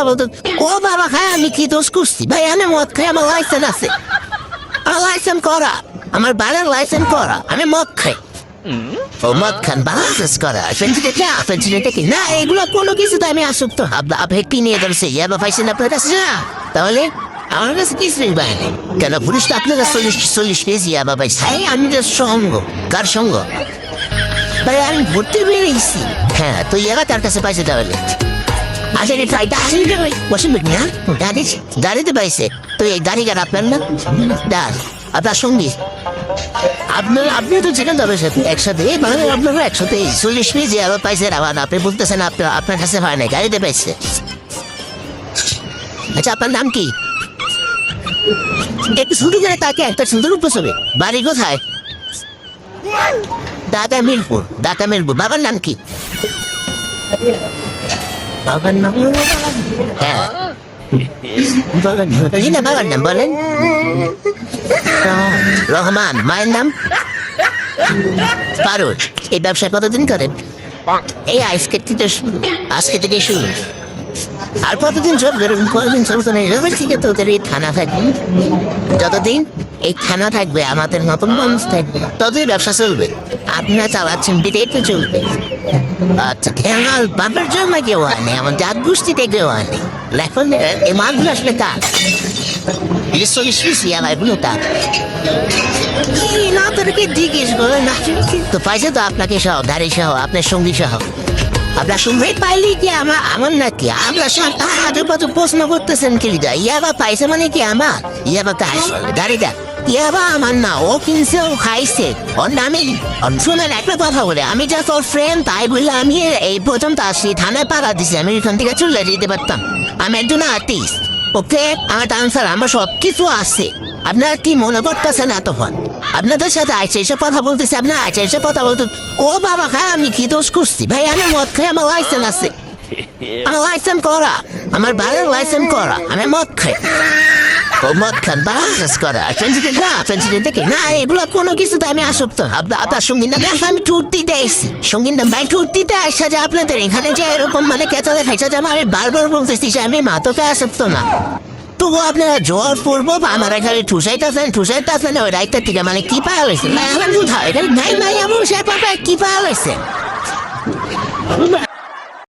বলতো ও বাবা খায় আমি কি দোষ করছি ভাই আমি মদ খাই আমার লাইসেন্স আছে আমার লাইসেন্স করা আমার বাড়ির লাইসেন্স করা আমি মদ খাই ও মদ খান বালান্স করা ফেন্সিটা কি না এগুলো কোনো কিছুতে আমি আসক্ত আপনি কি নিয়ে ধরছে ইয়াবা পাইছেন আপনার কাছে না তাহলে আমার কাছে কিছুই পাইনি কেন পুলিশ তো আপনার কাছে 40 পেয়েছি ইয়াবা পাইছে আমি তো সঙ্গ কার সঙ্গ ভাই আমি ঘুরতে বেরিয়েছি হ্যাঁ তো ইয়াবা তার কাছে পাইছে তাহলে আসলে ট্রাইটা আসেন ভাই বসেন দেখি হ্যাঁ দাঁড়িতে পাইছে তো এই গাড়িঘাট আপনার না দাঁড় আপনার সঙ্গী আপনি তো ছিলেন তবে একসাথে আপনারা একসাথে 40 পেয়েছি আবার পাইছে আবার আপনি বলতেছেন আপনার কাছে হয় না গাড়িতে পাইছে আচ্ছা আপনার নাম কি একটু শুরু করে তাকে একটা সুন্দর উপসবে বাড়ি কোথায় ঢাকা মিরপুর বাবার নাম কি বাবার নাম হ্যাঁ বাবার নাম বলেন রহমান মায়ের নাম পারুল এই ব্যবসা কতদিন করেন এই আজকে থেকে শুরু আর কতদিন চলবে কতদিন চলতো না এরকম থেকে তোদের এই থানা থাকবে যতদিন এই থানা থাকবে আমাদের নতুন মানুষ থাকবে ততই ব্যবসা চলবে আপনারা চালাচ্ছেন বিদেই তো চলবে আচ্ছা খেয়াল বাপের জন্য কেউ আনে আমার জাত গোষ্ঠীতে কেউ আনে লেখন এই মাছগুলো আসলে তার এগুলো তার না তোরকে জিজ্ঞেস করে না তো পাইছে তো আপনাকে সহ দাঁড়ি সহ আপনার সঙ্গী সহ আপনার সঙ্গে পাইলি কি আমার নাকি আপনার আজু বাজু প্রশ্ন করতেছেন কি ইয়াবা পাইছে মানে কি আমার ইয়াবা তো আসলে দাঁড়িয়ে ইয়াবা আমার না ও কিনছে ও খাইছে ওর নামে শুনেন একটা কথা বলে আমি যা তোর ফ্রেন্ড তাই বললে আমি এই পর্যন্ত আসি থানায় পাড়া দিছি আমি এখান থেকে চলে যেতে পারতাম আমি একজন আর্টিস্ট ওকে আমার ডান্সার আমার সব কিছু আছে আপনারা কি মনে করতেছেন এতক্ষণ আপনাদের সাথে আইসে এসে কথা বলতেছে আপনার আইসে এসে কথা বলতে ও বাবা খায় আমি কি দোষ করছি ভাই আমি মদ খাই আমার লাইসেন্স আছে আমার লাইসেন্স করা আমার বাড়ির লাইসেন্স করা আমি মদ খাই ও মদ খান বালান্স করা ফেন্সিটা দেখি না এগুলো কোনো কিছুতে আমি আসক্ত আপনার সঙ্গীন আমি টুর দিতে এসেছি সঙ্গীন ভাই টুর দিতে আসা যে আপনাদের এখানে যে এরকম মানে কেঁচালে খাইছা যে আমি বারবার বলতেছি যে আমি মাতকে আসক্ত না তবু আপনারা জোর পড়বো আমার এখানে ঠুসাইতেছেন ওই রাইটার থেকে মানে কি পাওয়া হয়েছে এখানে নাই নাই আমার সে কি পাওয়া হয়েছে